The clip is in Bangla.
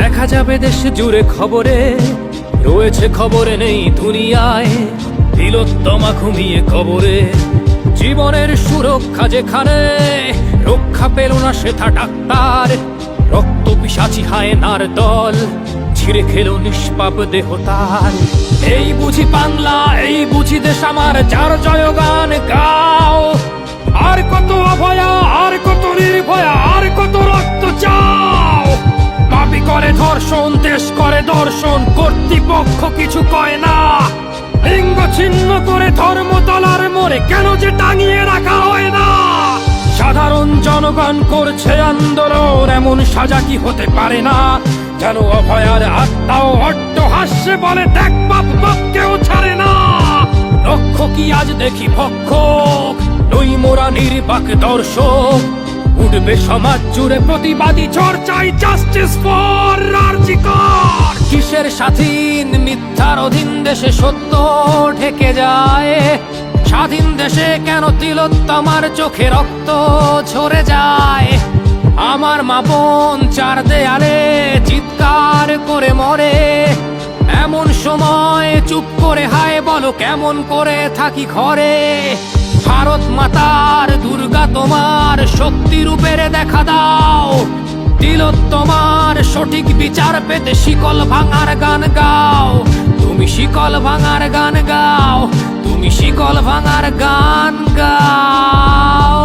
দেখা যাবে দেশ জুড়ে খবরে, রয়েছে খবরে নেই দুনিয়ায়। তিলোত্তমা ঘুমিয়ে কবরে, জীবনের সুরক্ষা যেখানে, রক্ষা পেল না সেথা ডাক্তার। রক্ত পিশাচি হায়নার দল, ছিঁড়ে খেলো নিষ্পাপ দেহ তার। এই বুঝি বাংলা, এই বুঝি দেশ আমার, যার জয়গান গাও। আর কত অভয়া, আর কত নির্ভয়া, আর কত রক্ত চাও। পাপী করে ধর্ষণ, দেশ করে দর্শন, কর্তৃপক্ষ কিছু কয় না। লিঙ্গ ছিন্ন করে ধর্মতলার মোড়ে কেন যে টাঙিয়ে রাখা হয় না। সাধারণ জনগণ করছে আন্দোলন, এমন সাজা কি হতে পারে না। যেন অভয়ার আত্মাও অট্ট হাস্যে বলে, দেখ বাপ বাপ কেউ ছাড়ে না। লক্ষ কি আজ দেখি ভক্ষক, নই মোরা নির্বাক দর্শক। উঠবে সমাজ জুড়ে প্রতিবাদী চর্চাই, জাস্টিস ফর আরজি কর। কিসের স্বাধীন, মিথ্যার অধীন দেশে সত্য ঢেকে যায়। স্বাধীন দেশে কেন তিলোত্তমার চোখে রক্ত ঝরে যায়। আমার মা বোন চার দেয়ালে চিৎকার করে মরে, এমন সময় চুপ করে হায় বলো কেমন করে থাকি ঘরে। ভারত মাতার, দুর্গা তোমার শক্তি রূপের দেখা দাও। তিলোত্তমার সঠিক বিচার পেতে শিকল ভাঙার গান গাও। তুমি শিকল ভাঙার গান গাও, তুমি শিকল ভাঙার গান গাও।